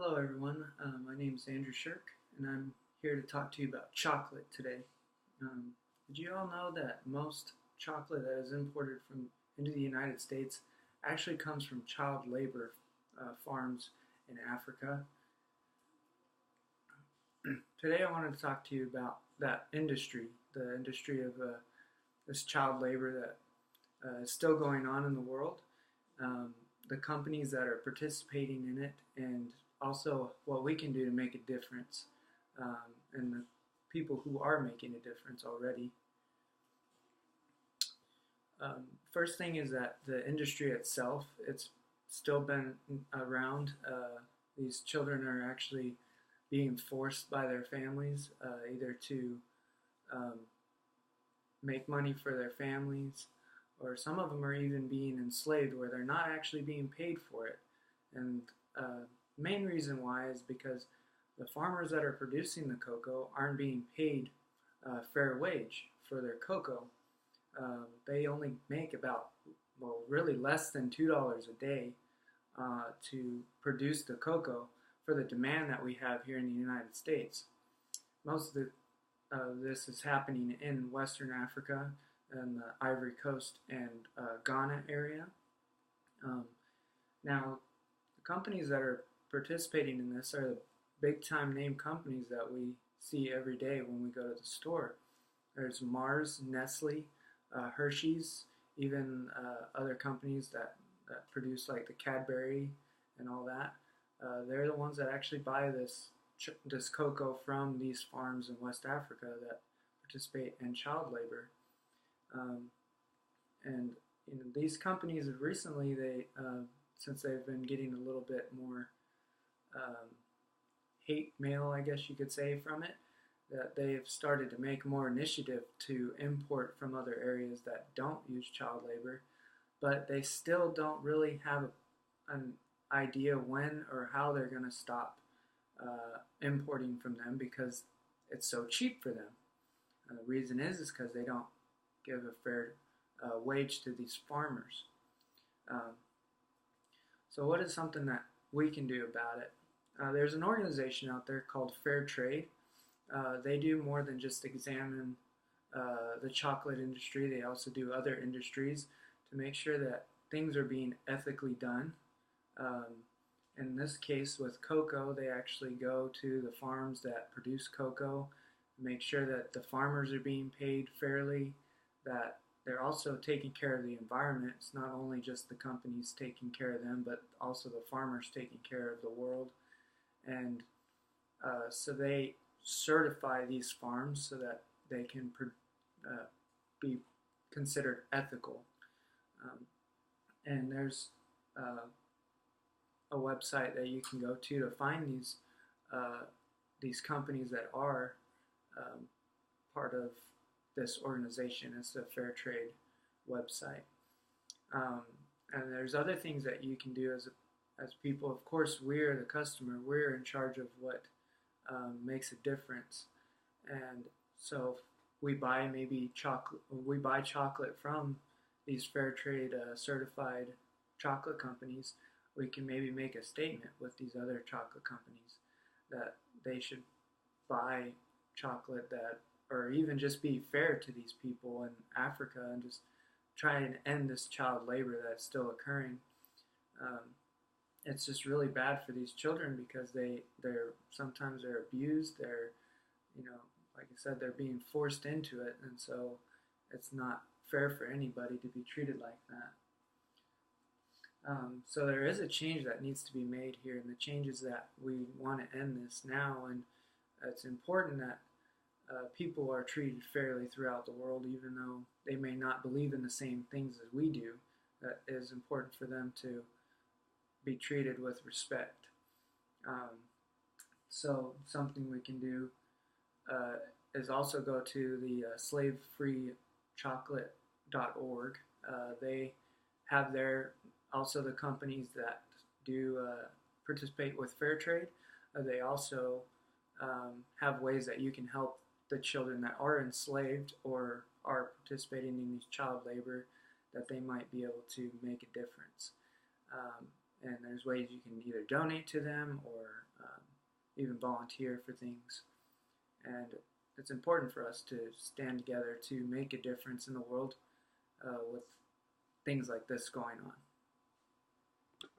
Hello everyone, my name is Andrew Shirk and I'm here to talk to you about chocolate today. Did you all know that most chocolate that is imported into the United States actually comes from child labor farms in Africa? Today I wanted to talk to you about that industry, the industry of this child labor that is still going on in the world, the companies that are participating in it, and also what we can do to make a difference, and the people who are making a difference already. First thing is that the industry itself, it's still been around. These children are actually being forced by their families either to um, make money for their families, or some of them are even being enslaved where they're not actually being paid for it. And main reason why is because the farmers that are producing the cocoa aren't being paid fair wage for their cocoa. They only make about, well, really less than $2 a day to produce the cocoa for the demand that we have here in the United States. Most of this is happening in Western Africa and the Ivory Coast and Ghana area. Now, the companies that are participating in this are the big time name companies that we see every day when we go to the store. There's Mars, Nestle, Hershey's, even other companies that produce like the Cadbury and all that. They're the ones that actually buy this cocoa from these farms in West Africa that participate in child labor. And these companies have recently, since they've been getting a little bit more hate mail, I guess you could say, from it, that they've started to make more initiative to import from other areas that don't use child labor, but they still don't really have an idea when or how they're going to stop importing from them because it's so cheap for them. The reason is because they don't give a fair wage to these farmers. So what is something that we can do about it? There's an organization out there called Fair Trade. They do more than just examine the chocolate industry. They also do other industries to make sure that things are being ethically done. In this case with cocoa, they actually go to the farms that produce cocoa, make sure that the farmers are being paid fairly, that they're also taking care of the environment. It's not only just the companies taking care of them, but also the farmers taking care of the world. And so they certify these farms so that they can be considered ethical. And there's a website that you can go to find these companies that are part of this organization. It's the Fair Trade website. And there's other things that you can do as people. Of course, we're the customer. We're in charge of what makes a difference. And so we buy chocolate from these Fair Trade certified chocolate companies. We can maybe make a statement with these other chocolate companies that they should buy chocolate that, or even just be fair to these people in Africa and just try and end this child labor that's still occurring. It's just really bad for these children because they're sometimes abused. They're, like I said, they're being forced into it, and so it's not fair for anybody to be treated like that. So there is a change that needs to be made here, and the change is that we want to end this now, and it's important that people are treated fairly throughout the world, even though they may not believe in the same things as we do. That it is important for them to be treated with respect. So something we can do is also go to the slavefreechocolate.org. They have also the companies that do participate with fair trade. They also have ways that you can help the children that are enslaved or are participating in these child labor, that they might be able to make a difference. And there's ways you can either donate to them or even volunteer for things. And it's important for us to stand together to make a difference in the world with things like this going on.